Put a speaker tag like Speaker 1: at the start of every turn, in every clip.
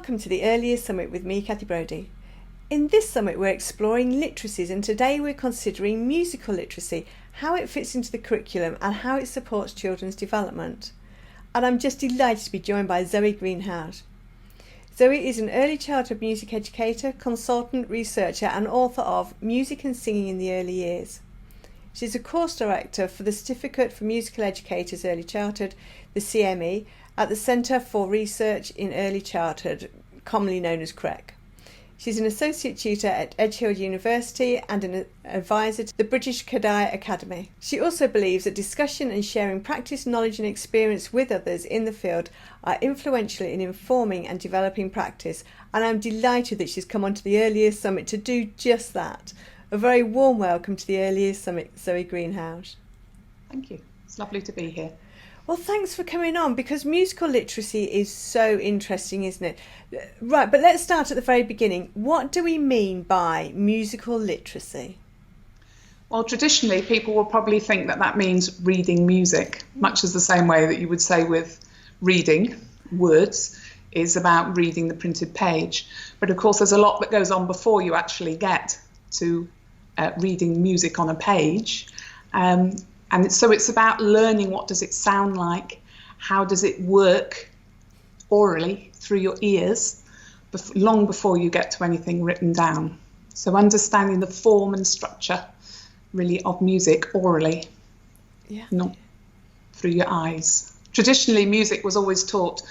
Speaker 1: welcome to the Early Years Summit with me, Kathy Brodie. In this summit we're exploring literacies, and today we're considering musical literacy, how it fits into the curriculum and how it supports children's development. And I'm just delighted to be joined by Zoe Greenhalgh. Zoe is an early childhood music educator, consultant, researcher and author of Music and Singing in the Early Years. She's a course director for the Certificate for Musical Educators Early Childhood, the CME, at the Centre for Research in Early Childhood, commonly known as CREC. She's an associate tutor at Edge Hill University and an advisor to the British Kadai Academy. She also believes that discussion and sharing practice, knowledge and experience with others in the field are influential in informing and developing practice, and I'm delighted that she's come onto the Early Years Summit to do just that. A very warm welcome to the Early Years Summit, Zoe Greenhalgh.
Speaker 2: Thank you. It's lovely to be here.
Speaker 1: Well, thanks for coming on, because musical literacy is so interesting, isn't it? Right, but let's start at the very beginning. What do we mean by musical literacy?
Speaker 2: Well, traditionally, people will probably think that that means reading music, much as the same way that you would say with reading words is about reading the printed page. But of course, there's a lot that goes on before you actually get to reading music on a page. And so it's about learning, what does it sound like, how does it work orally through your ears, long before you get to anything written down. So understanding the form and structure really of music orally, not through your eyes. Traditionally, music was always taught,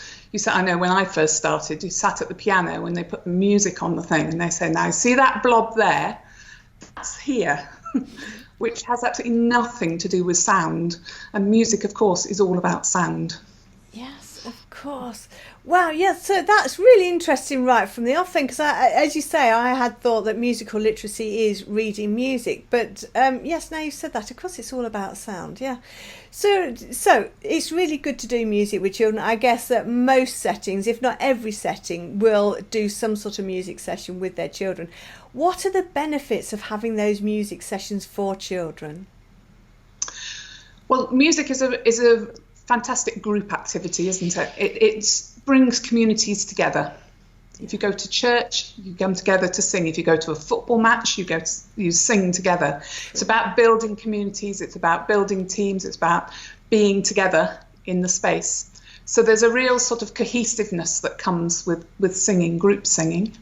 Speaker 2: I know when I first started, you sat at the piano and they put the music on the thing and they say, now see that blob there, that's here. Which has absolutely nothing to do with sound. And music, of course, is all about sound.
Speaker 1: Yes, of course. Wow, yes, so that's really interesting right from the off then, because as you say, I had thought that musical literacy is reading music. But yes, now you've said that, of course, it's all about sound, yeah. So it's really good to do music with children. I guess that most settings, if not every setting, will do some sort of music session with their children. What are the benefits of having those music sessions for children?
Speaker 2: Well, music is a fantastic group activity, isn't it? It brings communities together. If you go to church, you come together to sing. If you go to a football match, you sing together. It's about building communities. It's about building teams. It's about being together in the space. So there's a real sort of cohesiveness that comes with singing, group singing,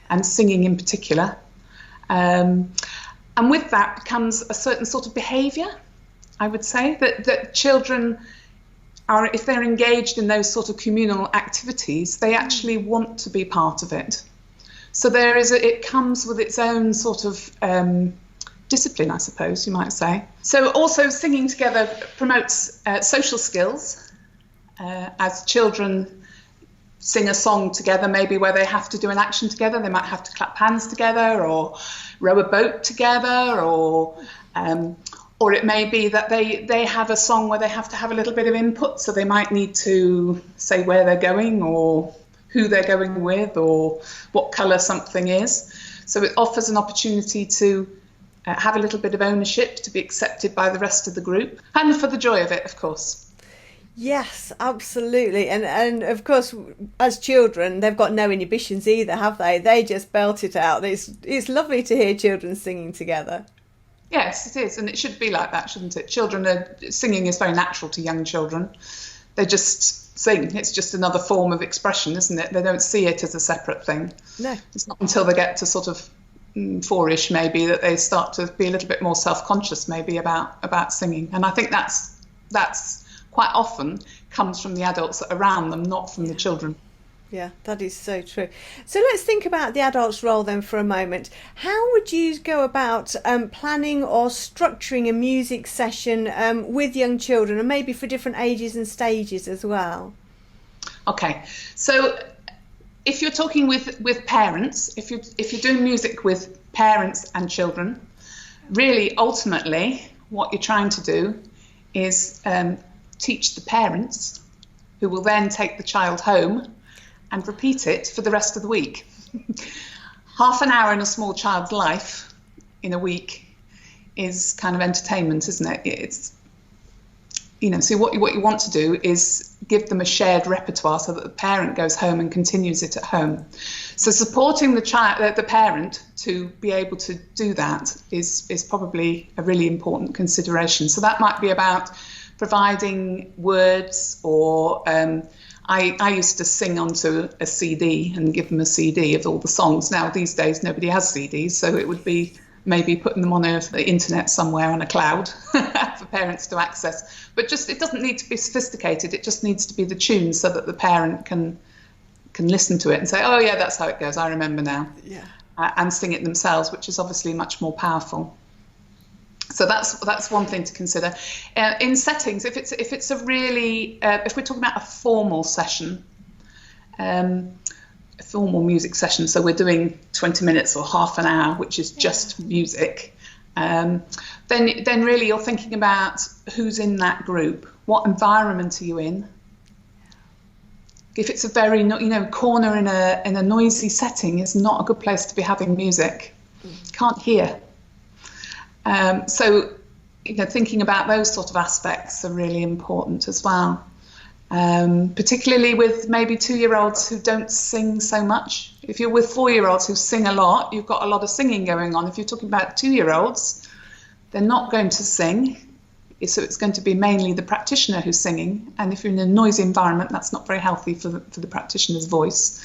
Speaker 2: and singing in particular. And with that comes a certain sort of behaviour, I would say, that children are, if they're engaged in those sort of communal activities, they actually want to be part of it. So it comes with its own sort of discipline, I suppose you might say. So also singing together promotes social skills. As children sing a song together, maybe where they have to do an action together, they might have to clap hands together or row a boat together, or it may be that they have a song where they have to have a little bit of input, so they might need to say where they're going or who they're going with or what colour something is. So it offers an opportunity to have a little bit of ownership, to be accepted by the rest of the group, and for the joy of it, of course.
Speaker 1: Yes, absolutely. And of course, as children, they've got no inhibitions either, have they? They just belt it out. It's lovely to hear children singing together.
Speaker 2: Yes, it is. And it should be like that, shouldn't it? Singing is very natural to young children. They just sing. It's just another form of expression, isn't it? They don't see it as a separate thing. No. It's not until they get to sort of 4-ish maybe that they start to be a little bit more self-conscious maybe about singing. And I think that's quite often comes from the adults around them, not from the children.
Speaker 1: Yeah, that is so true. So let's think about the adult's role then for a moment. How would you go about planning or structuring a music session with young children, and maybe for different ages and stages as well? Okay,
Speaker 2: so if you're talking with parents, if you're doing music with parents and children, really ultimately what you're trying to do is teach the parents, who will then take the child home and repeat it for the rest of the week. Half an hour in a small child's life in a week is kind of entertainment, isn't it? so what you want to do is give them a shared repertoire so that the parent goes home and continues it at home. So supporting the parent to be able to do that is probably a really important consideration. So that might be about providing words, or I used to sing onto a CD and give them a CD of all the songs. Now, these days, nobody has CDs, so it would be maybe putting them on the internet somewhere on a cloud for parents to access. But it doesn't need to be sophisticated. It just needs to be the tune so that the parent can listen to it and say, oh, yeah, that's how it goes. I remember now.
Speaker 1: Yeah.
Speaker 2: And sing it themselves, which is obviously much more powerful. So that's one thing to consider. In settings, if it's a really, if we're talking about a formal session, a formal music session, so we're doing 20 minutes or half an hour, which is just music, then really you're thinking about who's in that group, what environment are you in. If it's a very corner in a noisy setting, is not a good place to be having music. Can't hear. So thinking about those sort of aspects are really important as well. Particularly with maybe 2-year-olds who don't sing so much. If you're with 4-year-olds who sing a lot, you've got a lot of singing going on. If you're talking about 2-year-olds, they're not going to sing. So it's going to be mainly the practitioner who's singing. And if you're in a noisy environment, that's not very healthy for the practitioner's voice,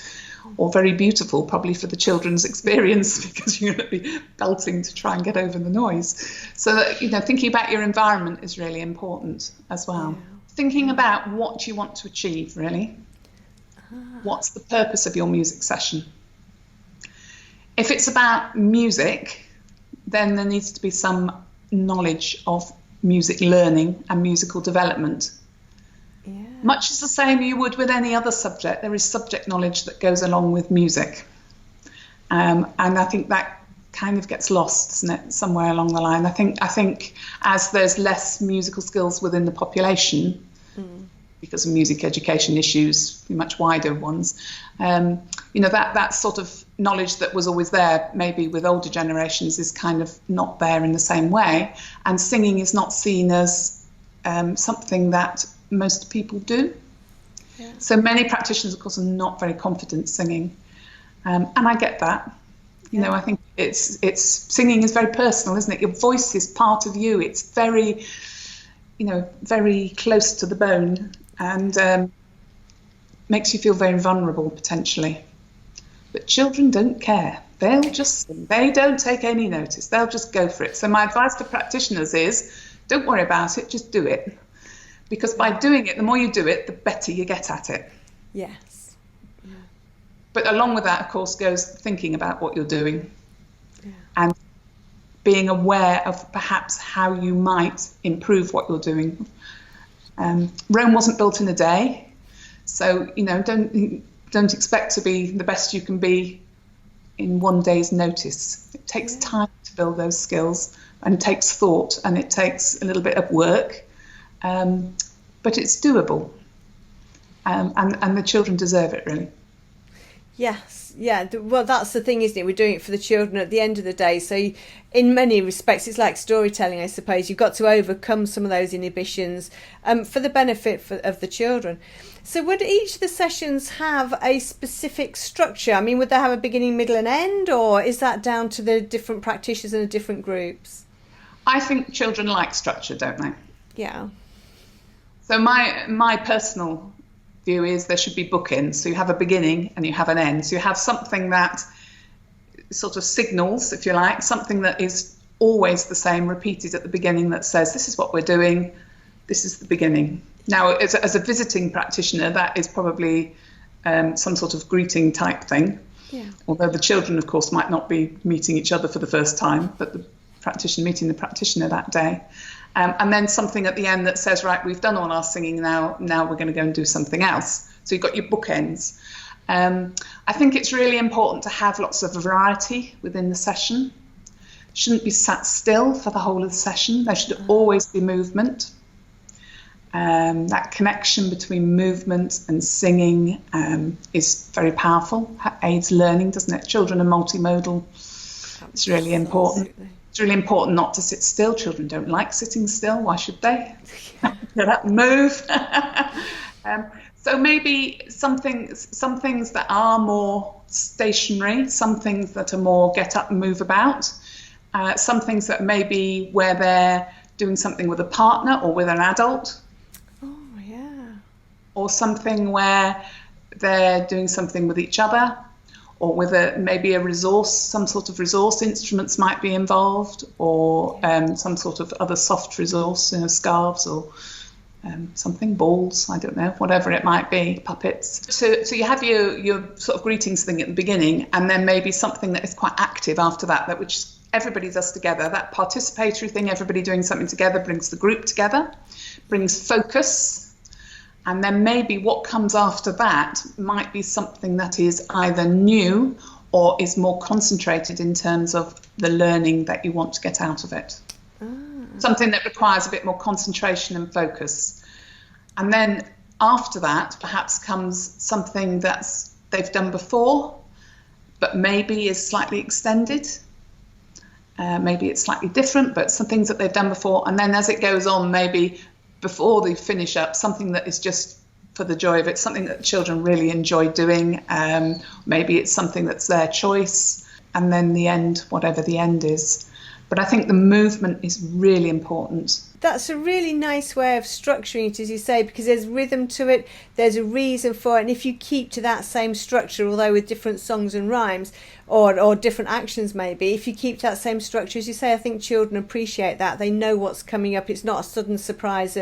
Speaker 2: or very beautiful probably for the children's experience, because you're going to be belting to try and get over the noise. So that, thinking about your environment is really important as well. Yeah. Thinking about what you want to achieve, really. What's the purpose of your music session? If it's about music, then there needs to be some knowledge of music learning and musical development. Yeah. Much as the same you would with any other subject, there is subject knowledge that goes along with music. And I think that kind of gets lost, doesn't it, somewhere along the line. I think as there's less musical skills within the population, because of music education issues, much wider ones, that sort of knowledge that was always there, maybe with older generations, is kind of not there in the same way. And singing is not seen as something that most people do. Yeah. So many practitioners, of course, are not very confident singing. And I get that. I think it's singing is very personal, isn't it? Your voice is part of you. It's very, very close to the bone, and makes you feel very vulnerable potentially. But children don't care. They'll just sing. They don't take any notice. They'll just go for it. So my advice to practitioners is, don't worry about it, just do it. Because by doing it, the more you do it, the better you get at it.
Speaker 1: Yes. Yeah.
Speaker 2: But along with that, of course, goes thinking about what you're doing, and being aware of perhaps how you might improve what you're doing. Rome wasn't built in a day, so don't expect to be the best you can be in one day's notice. It takes time to build those skills, and it takes thought, and it takes a little bit of work. But it's doable, and the children deserve it, really.
Speaker 1: Yes, yeah. Well, that's the thing, isn't it? We're doing it for the children at the end of the day. So in many respects, it's like storytelling, I suppose. You've got to overcome some of those inhibitions for the benefit of the children. So would each of the sessions have a specific structure? I mean, would they have a beginning, middle and end, or is that down to the different practitioners and the different groups? I
Speaker 2: think children like structure, don't they?
Speaker 1: Yeah. So
Speaker 2: my personal view is there should be bookends. So you have a beginning and you have an end. So you have something that sort of signals, if you like, something that is always the same, repeated at the beginning, that says, this is what we're doing, this is the beginning. Now, as a visiting practitioner, that is probably some sort of greeting type thing. Yeah. Although the children, of course, might not be meeting each other for the first time, but the practitioner meeting the practitioner that day. And then something at the end that says, right, we've done all our singing now we're going to go and do something else. So you've got your bookends. I think it's really important to have lots of variety within the session. Shouldn't be sat still for the whole of the session. There should always be movement. That connection between movement and singing is very powerful. Aids learning, doesn't it? Children are multimodal. It's really important. It's really important not to sit still. Children don't like sitting still. Why should they? Get up and move. So maybe some things that are more stationary, some things that are more get up and move about, some things that maybe where they're doing something with a partner or with an adult.
Speaker 1: Oh, yeah.
Speaker 2: Or something where they're doing something with each other, or with maybe a resource, some sort of resource. Instruments might be involved, or some sort of other soft resource, scarves or something, balls, I don't know, whatever it might be, puppets. So you have your sort of greetings thing at the beginning, and then maybe something that is quite active after that which everybody does together. That participatory thing, everybody doing something together, brings the group together, brings focus. And then maybe what comes after that might be something that is either new or is more concentrated in terms of the learning that you want to get out of it. Something that requires a bit more concentration and focus. And then after that, perhaps comes something that's they've done before, but maybe is slightly extended. Maybe it's slightly different, but some things that they've done before. And then as it goes on, maybe before they finish up, something that is just for the joy of it, something that children really enjoy doing. Maybe it's something that's their choice, and then the end, whatever the end is. But I think the movement is really important.
Speaker 1: That's a really nice way of structuring it, as you say, because there's rhythm to it, there's a reason for it, and if you keep to that same structure, although with different songs and rhymes, or different actions maybe, if you keep to that same structure, as you say, I think children appreciate that. They know what's coming up. It's not a sudden surprise.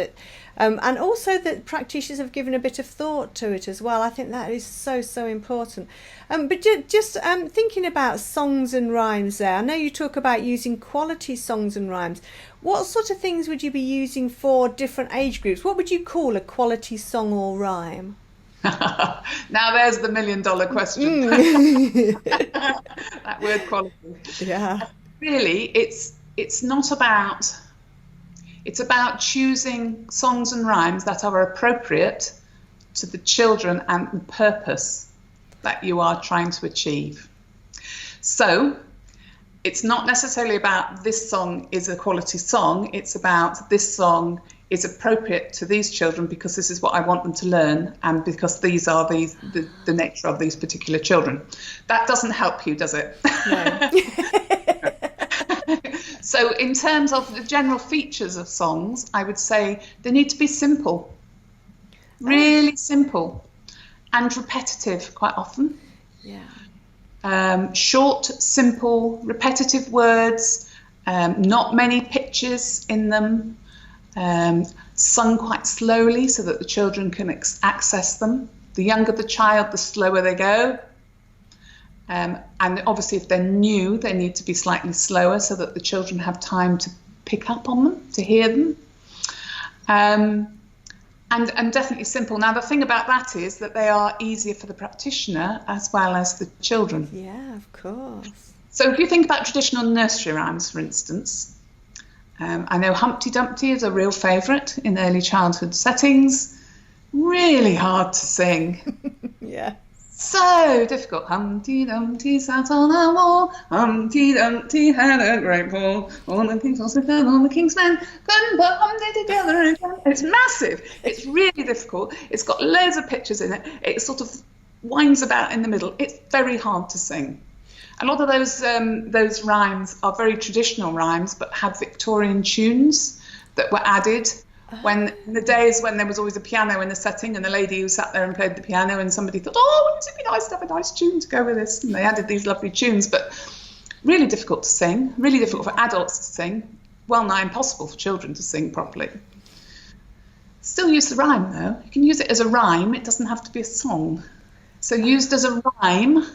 Speaker 1: And also that practitioners have given a bit of thought to it as well. I think that is so, so important. But just thinking about songs and rhymes there, I know you talk about using quality songs and rhymes. What sort of things would you be using for different age groups? What would you call a quality song or rhyme?
Speaker 2: Now there's the $1 million question. That word quality.
Speaker 1: Yeah.
Speaker 2: Really, it's not about... It's about choosing songs and rhymes that are appropriate to the children and the purpose that you are trying to achieve. So it's not necessarily about this song is a quality song. It's about this song is appropriate to these children because this is what I want them to learn, and because these are the nature of these particular children. That doesn't help you, does it?
Speaker 1: No.
Speaker 2: So in terms of the general features of songs, I would say they need to be simple, really simple, and repetitive quite often.
Speaker 1: Yeah.
Speaker 2: Short, simple, repetitive words, not many pitches in them, sung quite slowly so that the children can access them. The younger the child, the slower they go. And obviously if they're new, they need to be slightly slower so that the children have time to pick up on them, to hear them. And definitely simple. Now the thing about that is that they are easier for the practitioner as well as the children.
Speaker 1: Yeah, of course.
Speaker 2: So if you think about traditional nursery rhymes, for instance, I know Humpty Dumpty is a real favourite in early childhood settings. Really hard to sing.
Speaker 1: Yeah.
Speaker 2: So difficult. Humpty Dumpty sat on a wall. Humpty Dumpty had a great fall. All the king's horses and all the king's men couldn't put Humpty together again. It's massive. It's really difficult. It's got loads of pictures in it. It sort of winds about in the middle. It's very hard to sing. A lot of those rhymes are very traditional rhymes, but have Victorian tunes that were added. When in the days when there was always a piano in the setting and the lady who sat there and played the piano, and somebody thought, oh, wouldn't it be nice to have a nice tune to go with this? And they added these lovely tunes, but really difficult to sing, really difficult for adults to sing, well nigh impossible for children to sing properly. Still use the rhyme though. You can use it as a rhyme, it doesn't have to be a song. So used as a rhyme,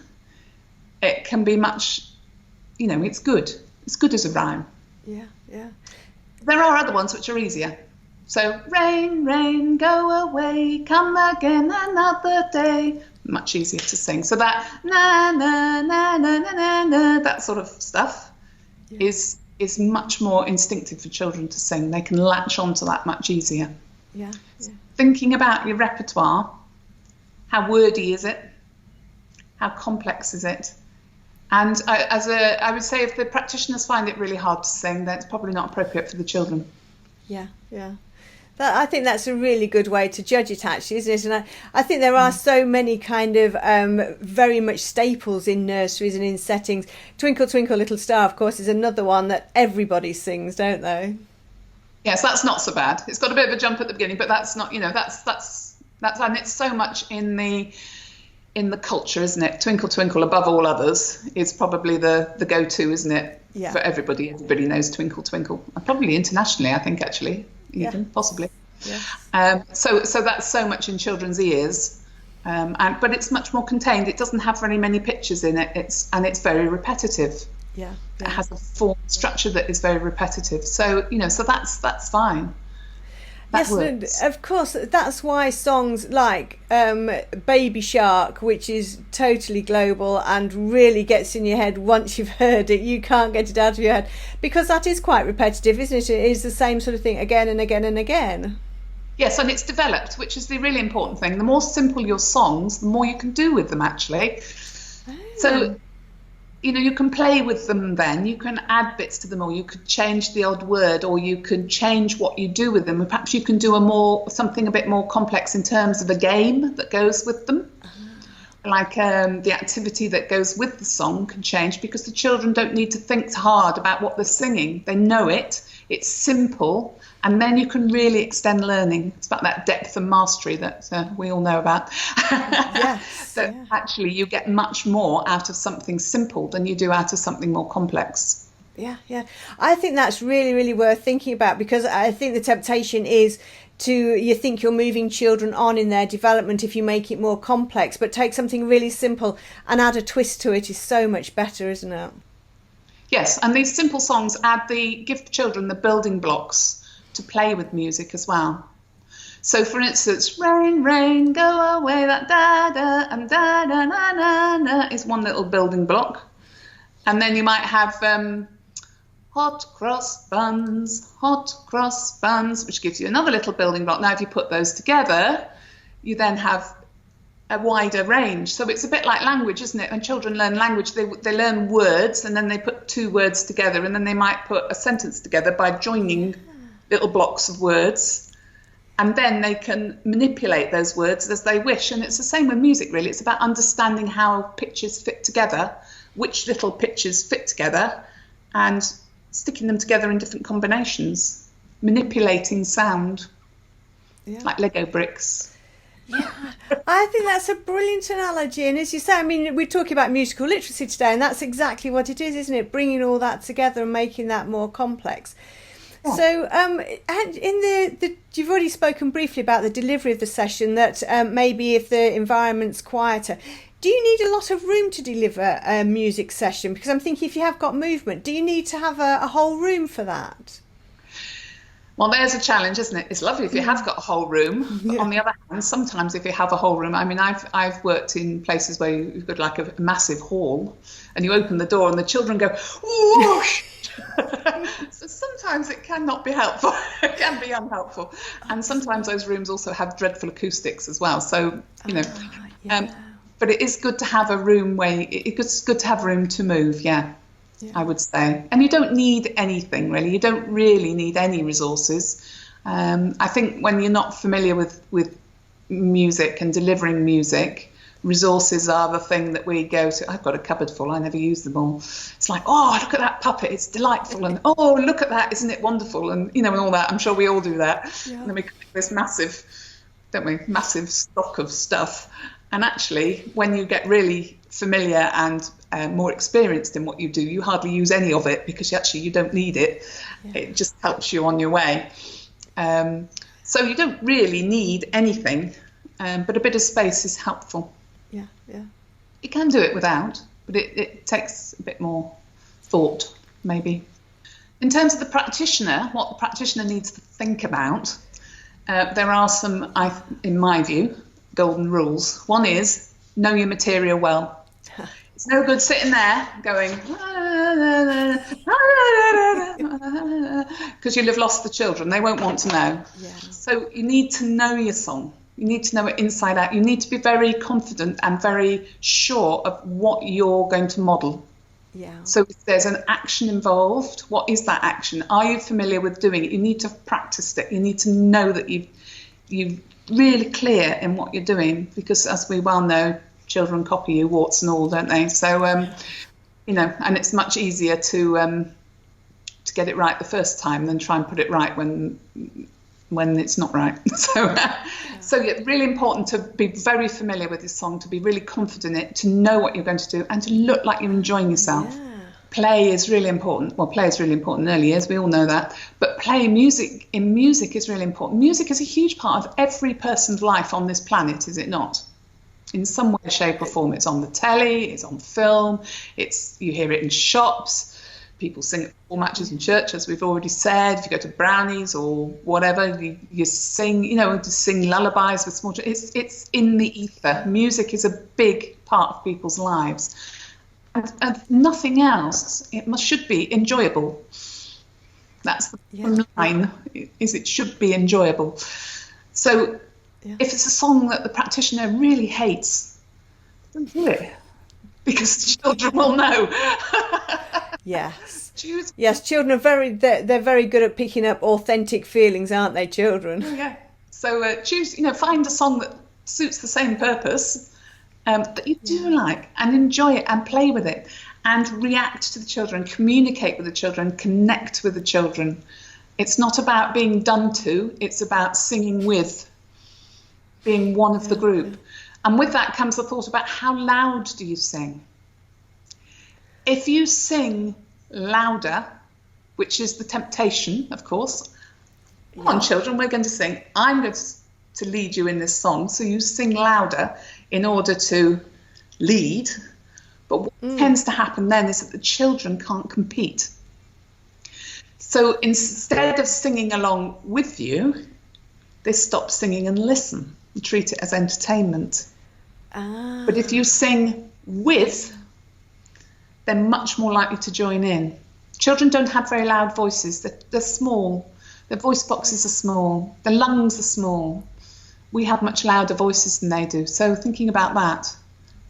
Speaker 2: it can be much, it's good. It's good as a rhyme.
Speaker 1: Yeah, yeah.
Speaker 2: There are other ones which are easier. So, rain, rain, go away, come again another day. Much easier to sing. So that na, na, na, na, na, na, na, that sort of stuff is much more instinctive for children to sing. They can latch onto that much easier.
Speaker 1: Yeah, yeah.
Speaker 2: Thinking about your repertoire, how wordy is it? How complex is it? And I would say if the practitioners find it really hard to sing, then it's probably not appropriate for the children.
Speaker 1: Yeah, yeah. I think that's a really good way to judge it, actually, isn't it? And I think there are so many kind of very much staples in nurseries and in settings. Twinkle, Twinkle, Little Star, of course, is another one that everybody sings, don't they?
Speaker 2: Yes, that's not so bad. It's got a bit of a jump at the beginning, but that's not, that's and it's so much in the culture, isn't it? Twinkle, Twinkle, above all others is probably the go-to, isn't it?
Speaker 1: Yeah.
Speaker 2: For everybody. Everybody knows Twinkle, Twinkle. Probably internationally, I think, actually. Even possibly.
Speaker 1: Yeah.
Speaker 2: So that's so much in children's ears, but it's much more contained. It doesn't have very many pictures in it. It's very repetitive.
Speaker 1: Yeah.
Speaker 2: It has a form structure that is very repetitive. So so that's fine. That
Speaker 1: yes, of course. That's why songs like Baby Shark, which is totally global and really gets in your head once you've heard it, you can't get it out of your head, because that is quite repetitive, isn't it? It is the same sort of thing again and again and again.
Speaker 2: Yes, and it's developed, which is the really important thing. The more simple your songs, the more you can do with them, actually. Oh. So you can play with them then, you can add bits to them, or you could change the odd word, or you could change what you do with them. Perhaps you can do something a bit more complex in terms of a game that goes with them. Like the activity that goes with the song can change, because the children don't need to think hard about what they're singing. They know it, it's simple, and then you can really extend learning. It's about that depth and mastery that we all know about.
Speaker 1: Yes.
Speaker 2: That actually you get much more out of something simple than you do out of something more complex.
Speaker 1: Yeah, yeah. I think that's really, really worth thinking about, because I think the temptation is you think you're moving children on in their development if you make it more complex, but take something really simple and add a twist to it is so much better, isn't it?
Speaker 2: Yes, and these simple songs give children the building blocks to play with music as well. So, for instance, rain, rain, go away, that da-da, and da-da, na-na-na is one little building block. And then you might have hot cross buns, which gives you another little building block. Now, if you put those together, you then have a wider range. So it's a bit like language, isn't it? When children learn language, they learn words, and then they put two words together, and then they might put a sentence together by joining little blocks of words, and then they can manipulate those words as they wish. And it's the same with music, really. It's about understanding how pictures fit together, which little pictures fit together, and sticking them together in different combinations, manipulating sound, like Lego bricks.
Speaker 1: Yeah, I think that's a brilliant analogy. And as you say, I mean, we're talking about musical literacy today, and that's exactly what it is, isn't it? Bringing all that together and making that more complex. Yeah. So, and in you've already spoken briefly about the delivery of the session, that maybe if the environment's quieter, do you need a lot of room to deliver a music session? Because I'm thinking, if you have got movement, do you need to have a whole room for that?
Speaker 2: Well, there's a challenge, isn't it? It's lovely if you have got a whole room. Yeah. On the other hand, sometimes if you have a whole room, I mean, I've worked in places where you've got like a massive hall, and you open the door and the children go, whoosh! So sometimes it cannot be helpful. It can be unhelpful. And sometimes those rooms also have dreadful acoustics as well. So, but it is good to have a room it's good to have room to move, I would say. And you don't need anything, really. You don't really need any resources. I think when you're not familiar with music and delivering music, resources are the thing that we go to. I've got a cupboard full, I never use them all. It's like, oh, look at that puppet, it's delightful, and oh, look at that, isn't it wonderful, and and all that. I'm sure we all do that. And then we collect this massive stock of stuff. And actually, when you get really familiar and more experienced in what you do, you hardly use any of it, because you don't need it. It just helps you on your way. So you don't really need anything, but a bit of space is helpful. Yeah. You can do it without, but it takes a bit more thought, maybe. In terms of the practitioner, what the practitioner needs to think about, there are some, in my view, golden rules. One is, know your material well. It's no good sitting there going, because you'll have lost the children. They won't want to know. Yeah. So you need to know your song. You need to know it inside out. You need to be very confident and very sure of what you're going to model.
Speaker 1: Yeah.
Speaker 2: So if there's an action involved, what is that action? Are you familiar with doing it? You need to have practiced it. You need to know that you're really clear in what you're doing, because as we well know, children copy you, warts and all, don't they? So, you know, and it's much easier to get it right the first time than try and put it right when it's not right. So yeah, really important to be very familiar with this song, to be really confident in it, to know what you're going to do, and to look like you're enjoying yourself.
Speaker 1: Yeah.
Speaker 2: Play is really important. Well, play is really important in early years, we all know that. But music is really important. Music is a huge part of every person's life on this planet, is it not? In some way, shape or form. It's on the telly, it's on film, you hear it in shops. People sing at football matches in church, as we've already said. If you go to brownies or whatever, you sing, you know, just sing lullabies with small children. It's in the ether. Music is a big part of people's lives. And nothing else, should be enjoyable. That's the line, is it should be enjoyable. So if it's a song that the practitioner really hates, don't do it, because the children will know.
Speaker 1: Yes. Yes, children are they're very good at picking up authentic feelings, aren't they, children?
Speaker 2: Yeah. So find a song that suits the same purpose, that you do like, and enjoy it and play with it and react to the children, communicate with the children, connect with the children. It's not about being done to, it's about singing with, being one of the group. And with that comes the thought about how loud do you sing? If you sing louder, which is the temptation, of course, come on, children, we're going to sing. I'm going to lead you in this song, so you sing louder in order to lead. But what tends to happen then is that the children can't compete. So instead of singing along with you, they stop singing and listen and treat it as entertainment. But if you sing with, they're much more likely to join in. Children don't have very loud voices. They're small. Their voice boxes are small. Their lungs are small. We have much louder voices than they do. So thinking about that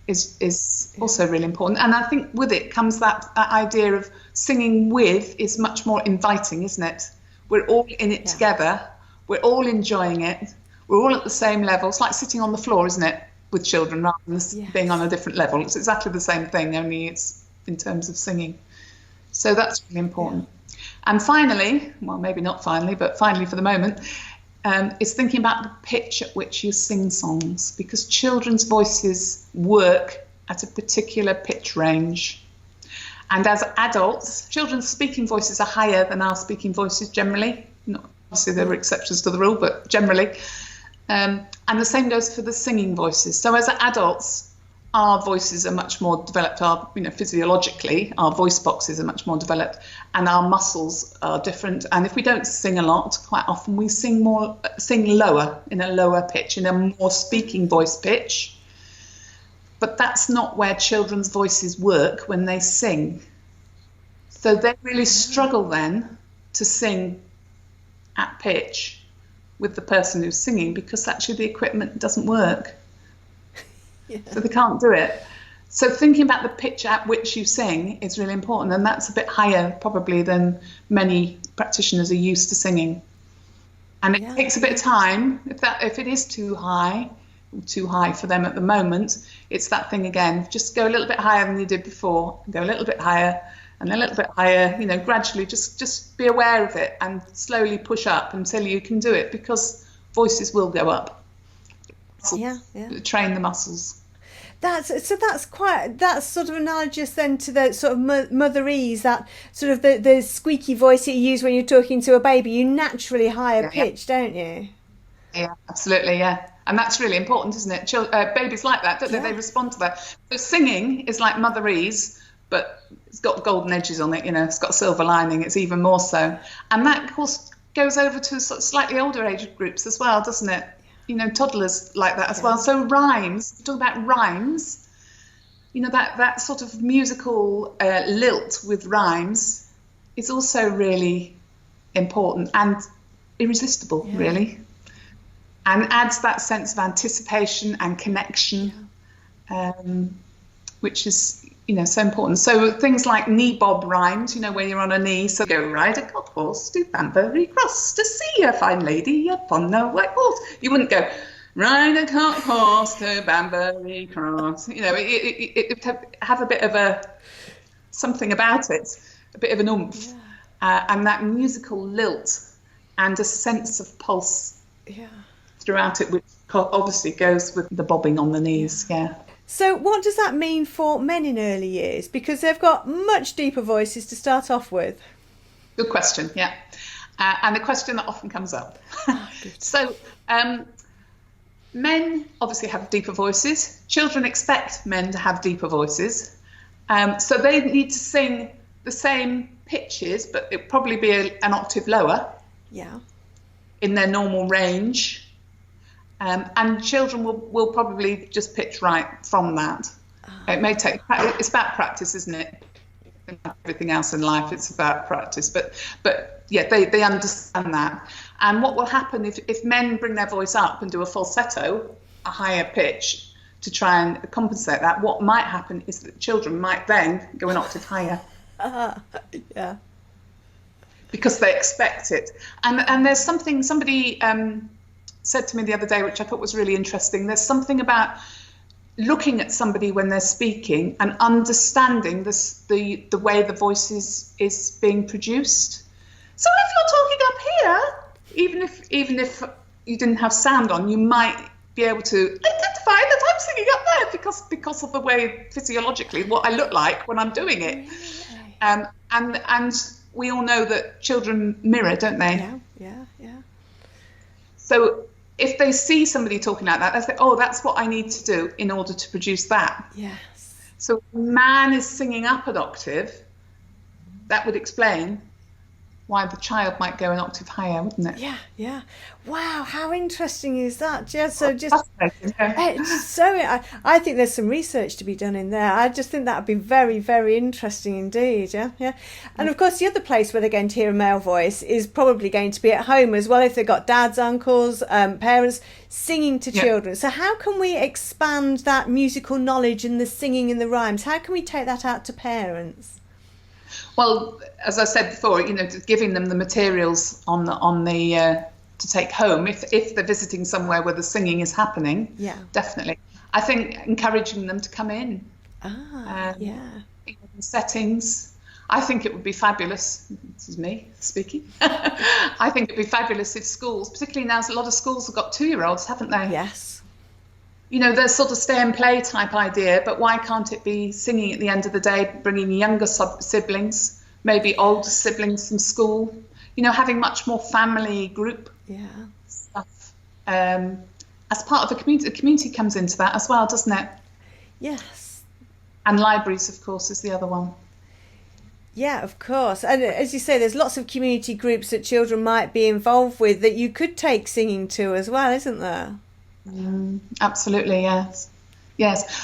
Speaker 2: is also really important. And I think with it comes that idea of singing with is much more inviting, isn't it? We're all in it together. We're all enjoying it. We're all at the same level. It's like sitting on the floor, isn't it, with children, rather than being on a different level. It's exactly the same thing, only it's in terms of singing. So that's really important. And finally, well, maybe not finally, but finally for the moment, is thinking about the pitch at which you sing songs, because children's voices work at a particular pitch range. And as adults, children's speaking voices are higher than our speaking voices generally. Not, obviously, there are exceptions to the rule, but generally. And the same goes for the singing voices. So as adults, our voices are much more developed, physiologically, our voice boxes are much more developed, and our muscles are different. And if we don't sing a lot, quite often we sing lower, in a lower pitch, in a more speaking voice pitch. But that's not where children's voices work when they sing. So they really struggle then to sing at pitch with the person who's singing, because actually the equipment doesn't work. So they can't do it. So thinking about the pitch at which you sing is really important, and that's a bit higher probably than many practitioners are used to singing. And it takes a bit of time. If it is too high for them at the moment, it's that thing again. Just go a little bit higher than you did before, go a little bit higher and a little bit higher, gradually just be aware of it and slowly push up until you can do it, because voices will go up. Train the muscles.
Speaker 1: That's sort of analogous then to the sort of motherese, that sort of the squeaky voice that you use when you're talking to a baby. You naturally higher pitch, don't you?
Speaker 2: Yeah, absolutely, yeah. And that's really important, isn't it? Babies like that, don't they? They respond to that. So singing is like motherese, but it's got golden edges on it, it's got a silver lining, it's even more so. And that, of course, goes over to sort of slightly older age groups as well, doesn't it? Toddlers like that as well. So rhymes, we talk about rhymes, that sort of musical lilt with rhymes is also really important and irresistible, really, and adds that sense of anticipation and connection, which is, so important. So things like knee bob rhymes, where you're on a knee. So go ride a cock horse to Banbury Cross to see a fine lady upon a white horse. You wouldn't go ride a cock horse to Banbury Cross. It have a bit of something about it, a bit of an oomph, and that musical lilt and a sense of pulse throughout it, which obviously goes with the bobbing on the knees.
Speaker 1: So what does that mean for men in early years? Because they've got much deeper voices to start off with.
Speaker 2: Good question, and the question that often comes up. So men obviously have deeper voices. Children expect men to have deeper voices. So they need to sing the same pitches, but it'll probably be an octave lower in their normal range. And children will probably just pitch right from that. It may take, it's about practice, isn't it? Everything else in life, it's about practice. But yeah, they understand that. And what will happen if men bring their voice up and do a falsetto, a higher pitch, to try and compensate that, what might happen is that children might then go an octave higher. Because they expect it. And there's something, somebody said to me the other day, which I thought was really interesting. There's something about looking at somebody when they're speaking and understanding the way the voice is being produced. So if you're talking up here, even if you didn't have sound on, you might be able to identify that I'm singing up there because of the way physiologically what I look like when I'm doing it. And we all know that children mirror, don't they?
Speaker 1: Yeah.
Speaker 2: So if they see somebody talking like that, they say, oh, that's what I need to do in order to produce that.
Speaker 1: Yes.
Speaker 2: So if a man is singing up an octave, that would explain why the child might go an octave higher, wouldn't it?
Speaker 1: Yeah. Wow, how interesting is that? Yeah, so just I think there's some research to be done in there. I just think that would be very, very interesting indeed. Yeah. And of course, the other place where they're going to hear a male voice is probably going to be at home as well, if they've got dads, uncles, parents singing to children. So how can we expand that musical knowledge and the singing and the rhymes? How can we take that out to parents?
Speaker 2: Well, as I said before, giving them the materials on the to take home if they're visiting somewhere where the singing is happening. Definitely. I think encouraging them to come in. In settings. I think it would be fabulous. This is me speaking. I think it would be fabulous if schools, particularly now, a lot of schools have got 2-year-olds, haven't they?
Speaker 1: Yes.
Speaker 2: There's sort of stay and play type idea, but why can't it be singing at the end of the day, bringing younger siblings, maybe older siblings from school, having much more family group stuff as part of the community. The community comes into that as well, doesn't it?
Speaker 1: Yes.
Speaker 2: And libraries, of course, is the other one.
Speaker 1: Yeah, of course. And as you say, there's lots of community groups that children might be involved with that you could take singing to as well, isn't there?
Speaker 2: Absolutely, yes.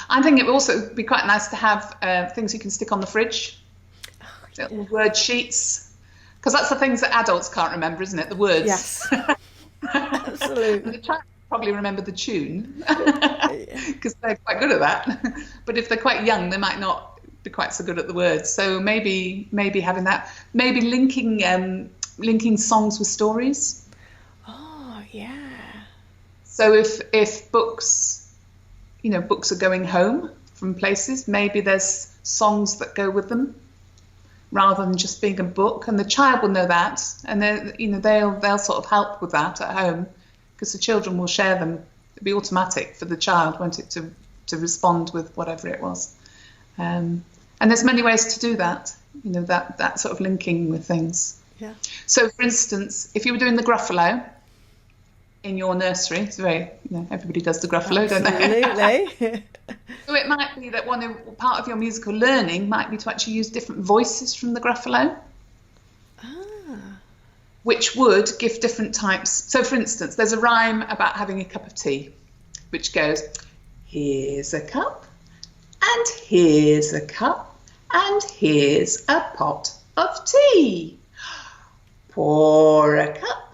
Speaker 2: I think it would also be quite nice to have things you can stick on the fridge, little word sheets, because that's the things that adults can't remember, isn't it? The words.
Speaker 1: Yes, absolutely.
Speaker 2: The child probably remember the tune because they're quite good at that. But if they're quite young, they might not be quite so good at the words. So maybe having that, maybe linking songs with stories.
Speaker 1: Oh yeah.
Speaker 2: So if books, books are going home from places, maybe there's songs that go with them rather than just being a book, and the child will know that, and they'll sort of help with that at home because the children will share them. It'll be automatic for the child, won't it, to respond with whatever it was. And there's many ways to do that, that sort of linking with things.
Speaker 1: Yeah.
Speaker 2: So, for instance, if you were doing the Gruffalo in your nursery, it's very, everybody does the Gruffalo, don't they?
Speaker 1: Absolutely.
Speaker 2: So it might be that part of your musical learning might be to actually use different voices from the Gruffalo, which would give different types. So, for instance, there's a rhyme about having a cup of tea, which goes, here's a cup, and here's a cup, and here's a pot of tea. Pour a cup,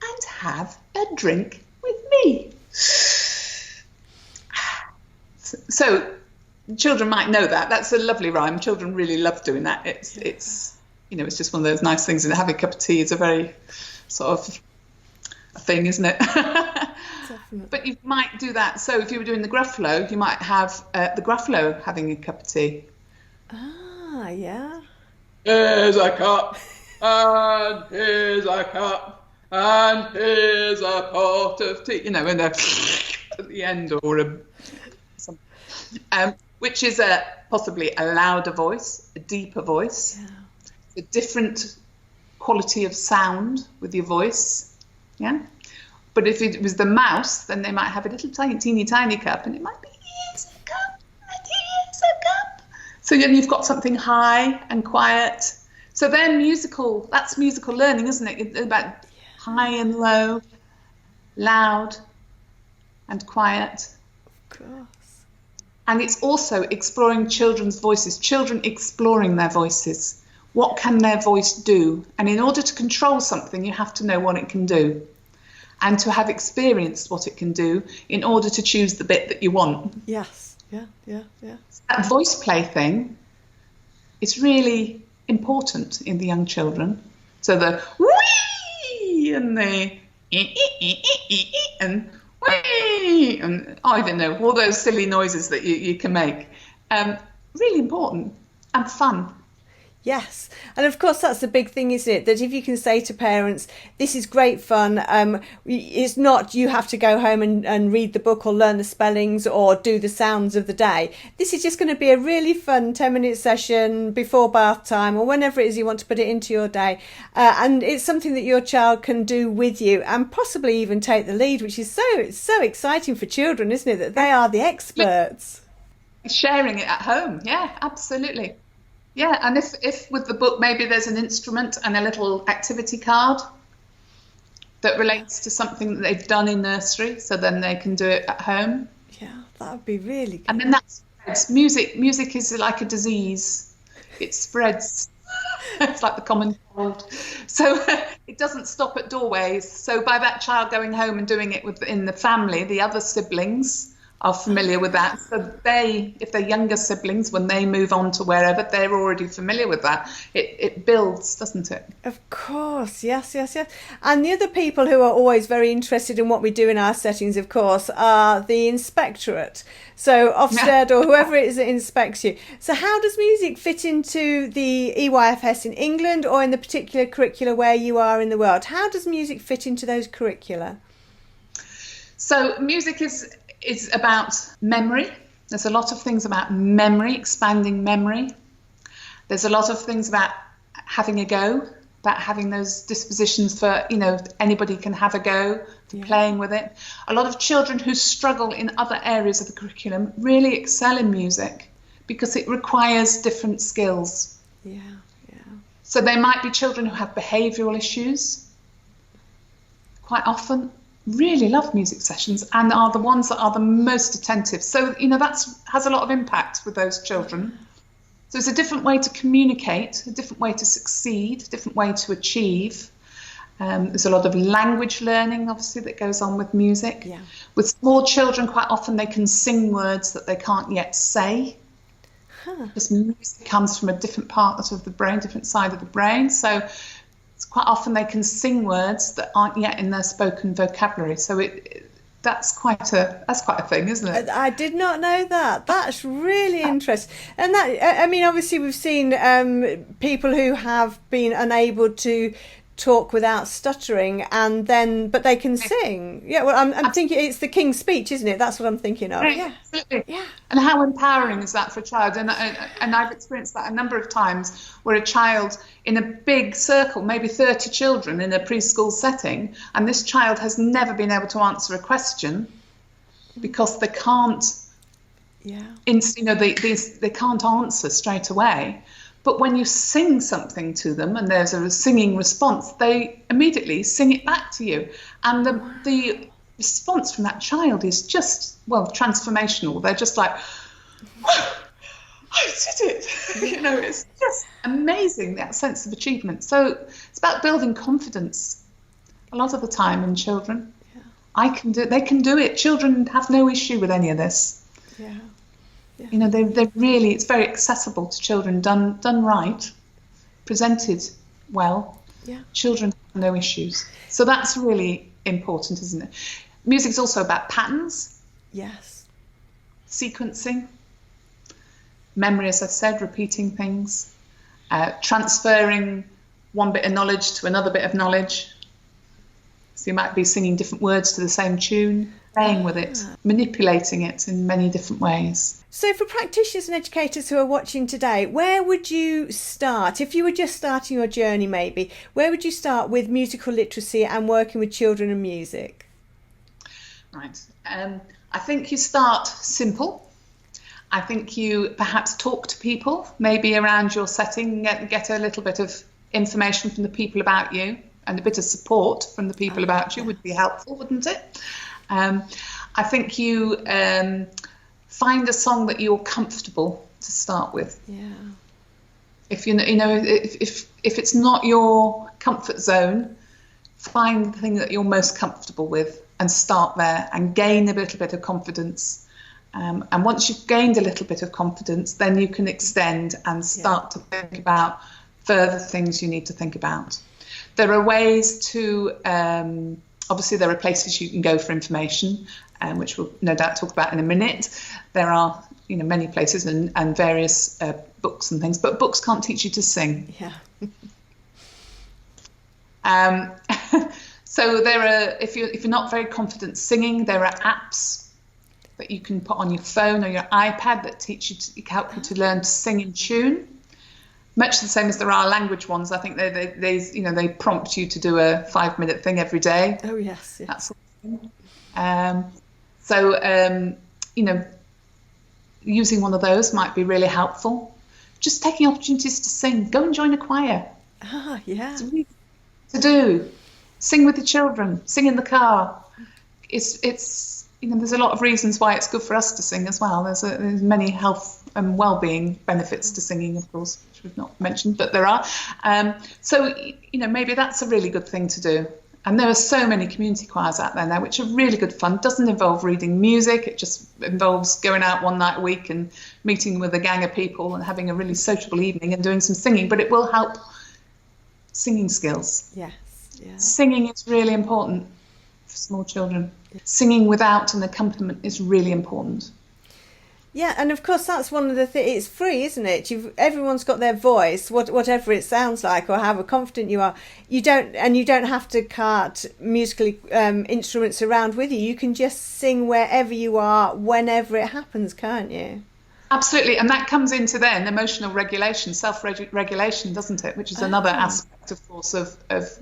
Speaker 2: and have a drink with me. So children might know that. That's a lovely rhyme. Children really love doing that. It's it's just one of those nice things. And having a cup of tea is a very sort of a thing, isn't it?
Speaker 1: Definitely.
Speaker 2: But you might do that. So if you were doing the Gruffalo, you might have the Gruffalo having a cup of tea.
Speaker 1: Ah, yeah.
Speaker 2: Here's a cup, and here's a cup, and here's a pot of tea. And at the end, or which is possibly a louder voice, a deeper voice, a different quality of sound with your voice. Yeah. But if it was the mouse, then they might have a little teeny tiny cup, and it might be, here's a cup, and here's a cup. So then you've got something high and quiet. So they're musical. That's musical learning, isn't it? It's about high and low, loud and quiet.
Speaker 1: Of course.
Speaker 2: And it's also exploring children's voices, children exploring their voices. What can their voice do? And in order to control something, you have to know what it can do, and to have experienced what it can do in order to choose the bit that you want.
Speaker 1: Yes, yeah.
Speaker 2: That voice play thing is really important in the young children. So the wee and the and wee and I don't know, all those silly noises that you can make. Really important and fun.
Speaker 1: Yes, and of course that's the big thing, isn't it? That if you can say to parents, this is great fun, it's not you have to go home and read the book or learn the spellings or do the sounds of the day. This is just going to be a really fun 10-minute session before bath time or whenever it is you want to put it into your day. And it's something that your child can do with you and possibly even take the lead, which is so exciting for children, isn't it? That they are the experts.
Speaker 2: Sharing it at home, yeah, absolutely. Yeah, and if with the book maybe there's an instrument and a little activity card that relates to something that they've done in nursery, so then they can do it at home.
Speaker 1: Yeah, that would be really good.
Speaker 2: And then that spreads. Music is like a disease. It spreads. It's like the common cold. So it doesn't stop at doorways. So by that child going home and doing it within the family, the other siblings are familiar with that. So if they're younger siblings, when they move on to wherever, they're already familiar with that. It builds, doesn't it?
Speaker 1: Of course, yes. And the other people who are always very interested in what we do in our settings, of course, are the inspectorate. So Ofsted or whoever it is that inspects you. So how does music fit into the EYFS in England or in the particular curricula where you are in the world? How does music fit into those curricula?
Speaker 2: So music is about memory. There's a lot of things about memory, expanding memory. There's a lot of things about having a go, about having those dispositions for, anybody can have a go, for playing with it. A lot of children who struggle in other areas of the curriculum really excel in music because it requires different skills.
Speaker 1: Yeah.
Speaker 2: So there might be children who have behavioural issues. Quite often really love music sessions and are the ones that are the most attentive. So, that has a lot of impact with those children. So it's a different way to communicate, a different way to succeed, a different way to achieve. There's a lot of language learning, obviously, that goes on with music.
Speaker 1: Yeah.
Speaker 2: With small children, quite often they can sing words that they can't yet say. Because music comes from a different part of the brain, different side of the brain. So quite often they can sing words that aren't yet in their spoken vocabulary. So that's quite a thing, isn't it?
Speaker 1: I did not know that. That's really interesting. And that, obviously we've seen people who have been unable to talk without stuttering but they can sing. Yeah, well, I'm thinking it's the King's Speech, isn't it? That's what I'm thinking of.
Speaker 2: Yeah, absolutely. Yeah. And how empowering is that for a child? And I've experienced that a number of times where a child in a big circle, maybe 30 children in a preschool setting, and this child has never been able to answer a question because they can't. Yeah. They can't answer straight away. But when you sing something to them and there's a singing response, they immediately sing it back to you. And the response from that child is just, transformational. They're just like, whoa, I did it. It's just amazing, that sense of achievement. So it's about building confidence a lot of the time in children. Yeah. They can do it. Children have no issue with any of this.
Speaker 1: Yeah. Yeah.
Speaker 2: You know, they're really, it's very accessible to children, done right, presented well.
Speaker 1: Yeah.
Speaker 2: Children have no issues. So that's really important, isn't it? Music's also about patterns.
Speaker 1: Yes.
Speaker 2: Sequencing, memory, as I've said, repeating things, transferring one bit of knowledge to another bit of knowledge. So you might be singing different words to the same tune, playing with it, manipulating it in many different ways.
Speaker 1: So for practitioners and educators who are watching today, where would you start? If you were just starting your journey maybe, where would you start with musical literacy and working with children and music?
Speaker 2: Right. I think you start simple. I think you perhaps talk to people, maybe around your setting, get a little bit of information from the people about you, and a bit of support from the people about you would be helpful, wouldn't it? I think you find a song that you're comfortable to start with.
Speaker 1: Yeah.
Speaker 2: If if it's not your comfort zone, find the thing that you're most comfortable with and start there and gain a little bit of confidence. And once you've gained a little bit of confidence, then you can extend and start to think about further things you need to think about. There are ways to, obviously there are places you can go for information, which we'll no doubt talk about in a minute. There are, many places and various books and things, but books can't teach you to sing.
Speaker 1: Yeah.
Speaker 2: So there are, if you're not very confident singing, there are apps that you can put on your phone or your iPad that help you to learn to sing in tune. Much the same as there are language ones. I think they prompt you to do a 5-minute thing every day.
Speaker 1: Oh yes.
Speaker 2: That sort of thing. Using one of those might be really helpful. Just taking opportunities to sing. Go and join a choir.
Speaker 1: Ah, yeah.
Speaker 2: It's really to do. Sing with the children. Sing in the car. It's there's a lot of reasons why it's good for us to sing as well. There's many health and well-being benefits to singing, of course, which we've not mentioned, but there are. So maybe that's a really good thing to do. And there are so many community choirs out there now, which are really good fun. It doesn't involve reading music. It just involves going out one night a week and meeting with a gang of people and having a really sociable evening and doing some singing. But it will help singing skills.
Speaker 1: Yes. Yeah.
Speaker 2: Singing is really important for small children. Singing without an accompaniment is really important.
Speaker 1: Yeah, and of course that's one of the things. It's free, isn't it? Everyone's got their voice, whatever it sounds like, or however confident you are. You don't have to cart musical instruments around with you. You can just sing wherever you are, whenever it happens, can't you?
Speaker 2: Absolutely, and that comes into then emotional regulation, self-regulation, doesn't it? Which is another aspect, of course, of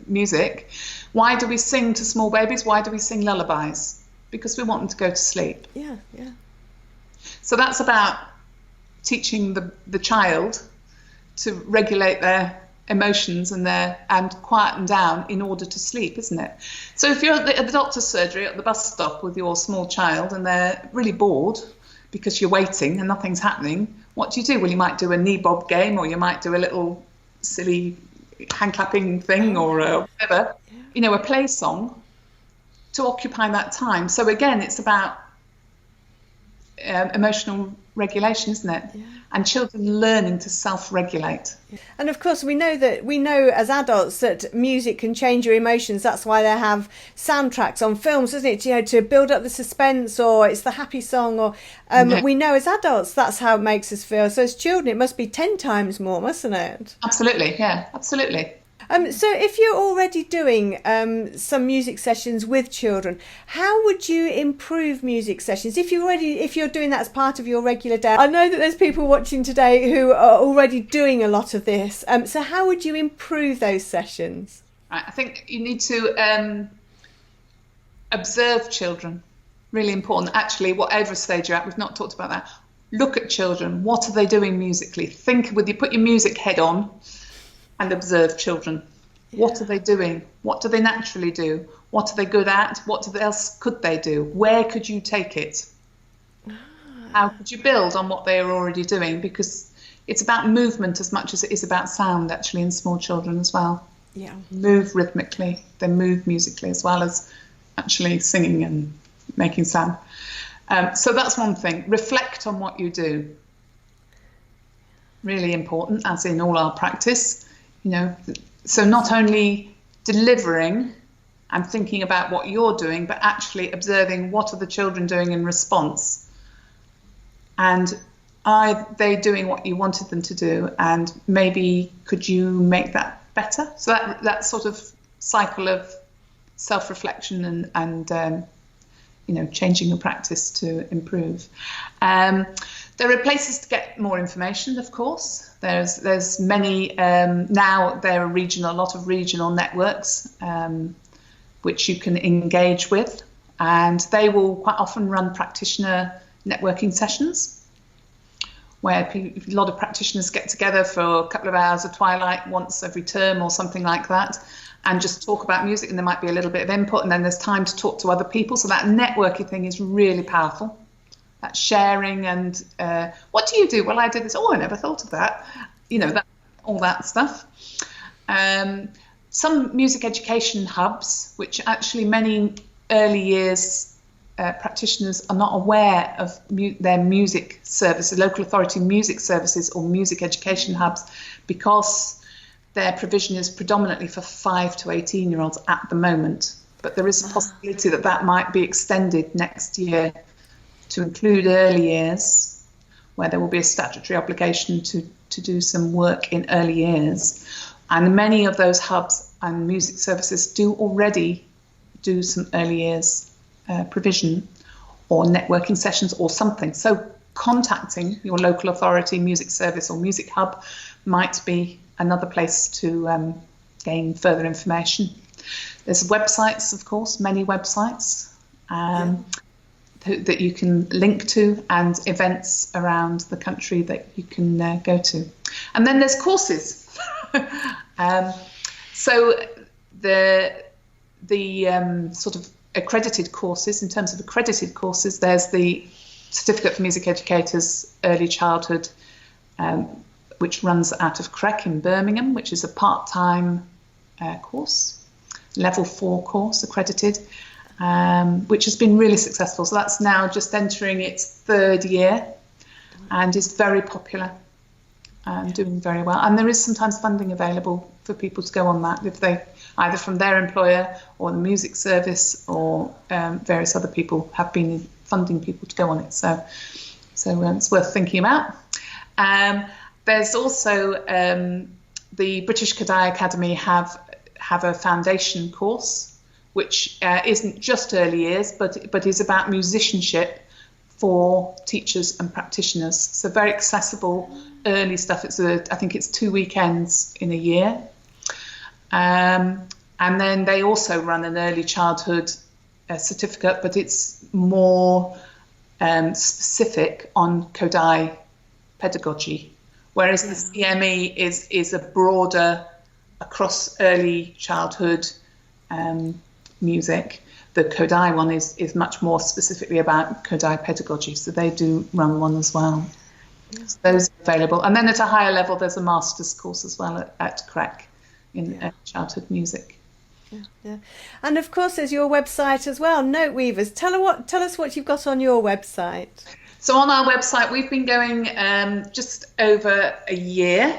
Speaker 2: music. Why do we sing to small babies? Why do we sing lullabies? Because we want them to go to sleep.
Speaker 1: Yeah, yeah.
Speaker 2: So that's about teaching the child to regulate their emotions and quieten down in order to sleep, isn't it? So if you're at the doctor's surgery at the bus stop with your small child and they're really bored because you're waiting and nothing's happening, what do? Well, you might do a knee bob game, or you might do a little silly hand clapping thing, or whatever, a play song to occupy that time. So again, it's about emotional regulation, isn't it? Yeah. And children learning to self-regulate.
Speaker 1: And of course we know as adults that music can change your emotions. That's why they have soundtracks on films, isn't it? To build up the suspense, or it's the happy song, or we know as adults that's how it makes us feel. So as children it must be 10 times more, mustn't it?
Speaker 2: Absolutely, yeah, absolutely.
Speaker 1: So if you're already doing some music sessions with children, how would you improve music sessions if you're doing that as part of your regular day? I know that there's people watching today who are already doing a lot of this. So how would you improve those sessions?
Speaker 2: Right, I think you need to observe children. Really important. Actually, whatever stage you're at, we've not talked about that. Look at children. What are they doing musically? Put your music head on and observe children. Yeah. What are they doing? What do they naturally do? What are they good at? What else could they do? Where could you take it? How could you build on what they are already doing? Because it's about movement as much as it is about sound, actually, in small children as well.
Speaker 1: Yeah.
Speaker 2: Move rhythmically, they move musically as well as actually singing and making sound. So that's one thing. Reflect on what you do. Really important, as in all our practice. So not only delivering and thinking about what you're doing, but actually observing what are the children doing in response. And are they doing what you wanted them to do? And maybe could you make that better? So that sort of cycle of self-reflection and changing your practice to improve. There are places to get more information, of course. There's many, now there are a lot of regional networks which you can engage with, and they will quite often run practitioner networking sessions where a lot of practitioners get together for a couple of hours of twilight once every term or something like that, and just talk about music, and there might be a little bit of input, and then there's time to talk to other people. So that networking thing is really powerful. That sharing and what do you do? Well, I did this. Oh, I never thought of that. All that stuff. Some music education hubs, which actually many early years practitioners are not aware of their music services, local authority music services or music education hubs, because their provision is predominantly for 5 to 18-year-olds at the moment. But there is a possibility that might be extended next year to include early years, where there will be a statutory obligation to do some work in early years. And many of those hubs and music services do already do some early years provision or networking sessions or something. So contacting your local authority music service or music hub might be another place to gain further information. There's websites, of course, many websites that you can link to, and events around the country that you can go to. And then there's courses. So the sort of accredited courses, in terms of accredited courses, there's the Certificate for Music Educators Early Childhood, which runs out of CREC in Birmingham, which is a part-time course, level 4 course, accredited, which has been really successful. So that's now just entering its 3rd year and is very popular and doing very well. And there is sometimes funding available for people to go on that, if they either from their employer or the music service or various other people have been funding people to go on it. So it's worth thinking about. There's also the British Kadai Academy have a foundation course, which isn't just early years, but is about musicianship for teachers and practitioners. So very accessible early stuff. I think it's 2 weekends in a year. And then they also run an early childhood certificate, but it's more specific on Kodai pedagogy, whereas the CME is a broader across early childhood music. The Kodai one is much more specifically about Kodai pedagogy, so they do run one as well. So those are available. And then at a higher level, there's a master's course as well at CREC in childhood music.
Speaker 1: Yeah. And of course, there's your website as well, Note Weavers. Tell us what you've got on your website.
Speaker 2: So on our website, we've been going just over a year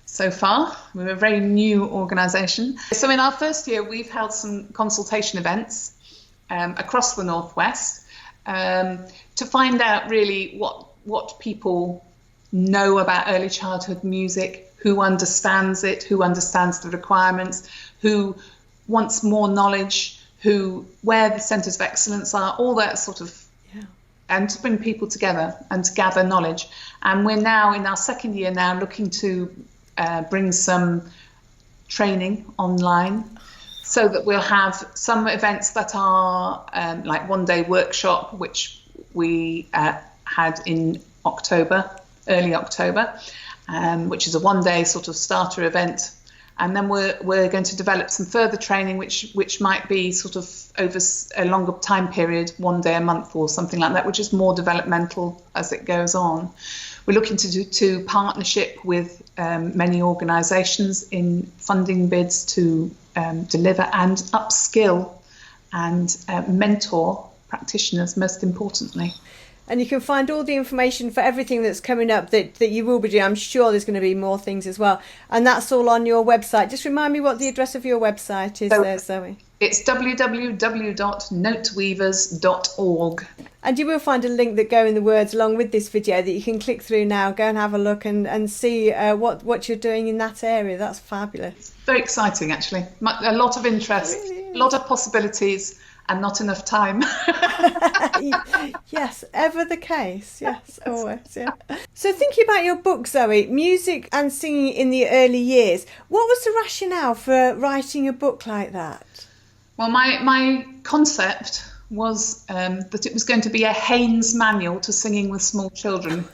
Speaker 2: so far. We're a very new organisation. So in our first year, we've held some consultation events across the Northwest to find out really what people know about early childhood music, who understands it, who understands the requirements, who wants more knowledge, where the centres of excellence are, all that sort of, and to bring people together and to gather knowledge. And we're now in our second year now looking to bring some training online, so that we'll have some events that are like one-day workshop, which we had in October, early October, which is a one-day sort of starter event. And then we're going to develop some further training, which might be sort of over a longer time period, one day a month or something like that, which is more developmental as it goes on. We're looking to partnership with many organisations in funding bids to deliver and upskill and mentor practitioners, most importantly.
Speaker 1: And you can find all the information for everything that's coming up that you will be doing. I'm sure there's going to be more things as well. And that's all on your website. Just remind me what the address of your website is there, Zoe.
Speaker 2: It's www.noteweavers.org.
Speaker 1: And you will find a link that go in the words along with this video that you can click through now, go and have a look and see what you're doing in that area. That's fabulous.
Speaker 2: It's very exciting, actually. A lot of interest, a lot of possibilities, and not enough time.
Speaker 1: Yes, ever the case. Yes, always. Yeah. So thinking about your book, Zoe, music and singing in the early years, what was the rationale for writing a book like that?
Speaker 2: Well, my concept was that it was going to be a Haynes Manual to singing with small children.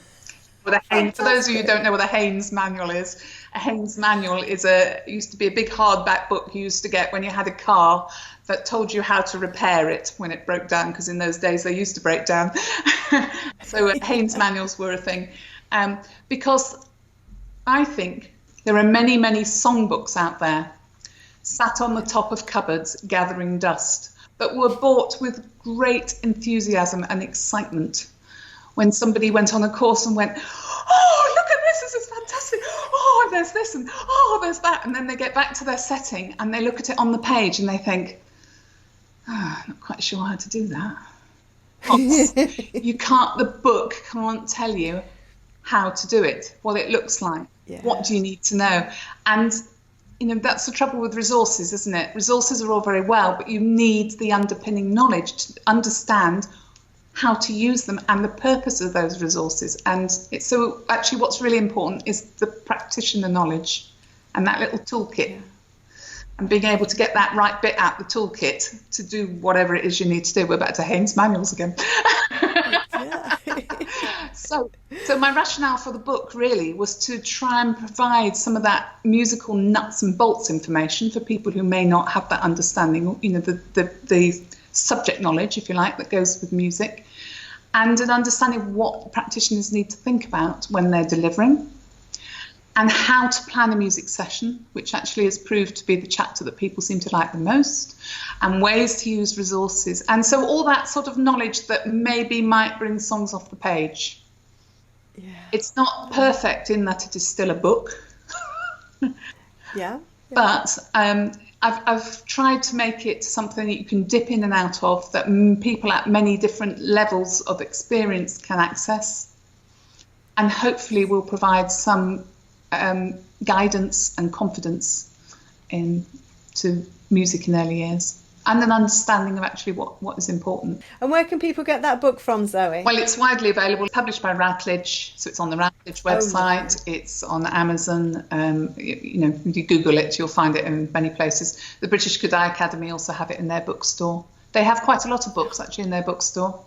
Speaker 2: For those of you who don't know what a Haynes Manual is, a Haynes Manual used to be a big hardback book you used to get when you had a car that told you how to repair it when it broke down, because in those days they used to break down. So Haynes Manuals were a thing. Because I think there are many, many songbooks out there sat on the top of cupboards gathering dust that were bought with great enthusiasm and excitement when somebody went on a course and went, oh, look at this is fantastic, oh, and there's this, and oh, there's that, and then they get back to their setting and they look at it on the page and they think, oh, I'm not quite sure how to do that. The book can't tell you how to do it, what it looks like, what do you need to know. And that's the trouble with resources, isn't it? Resources are all very well, but you need the underpinning knowledge to understand how to use them and the purpose of those resources. And so actually what's really important is the practitioner knowledge and that little toolkit, and being able to get that right bit out the toolkit to do whatever it is you need to do. We're back to Haynes Manuals again. So my rationale for the book really was to try and provide some of that musical nuts and bolts information for people who may not have that understanding, the subject knowledge, if you like, that goes with music, and an understanding of what practitioners need to think about when they're delivering, and how to plan a music session, which actually has proved to be the chapter that people seem to like the most, and ways to use resources. And so all that sort of knowledge that maybe might bring songs off the page. Yeah. It's not perfect in that it is still a book. But I've tried to make it something that you can dip in and out of, that people at many different levels of experience can access, and hopefully will provide some guidance and confidence to music in early years, and an understanding of actually what is important.
Speaker 1: And where can people get that book from, Zoe?
Speaker 2: Well, it's widely available, published by Routledge, so it's on the Routledge website, it's on Amazon, if you Google it, you'll find it in many places. The British Kodály Academy also have it in their bookstore. They have quite a lot of books actually in their bookstore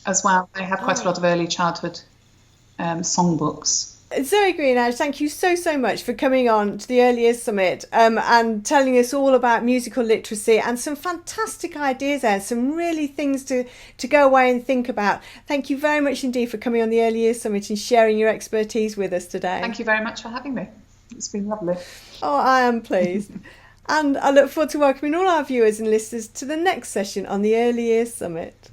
Speaker 2: as well. They have quite a lot of early childhood songbooks.
Speaker 1: Zoe Greenhalgh, thank you so much for coming on to the Early Years Summit and telling us all about musical literacy and some fantastic ideas there, some really things to go away and think about. Thank you very much indeed for coming on the Early Years Summit and sharing your expertise with us today.
Speaker 2: Thank you very much for having me. It's been lovely.
Speaker 1: Oh, I am pleased. And I look forward to welcoming all our viewers and listeners to the next session on the Early Years Summit.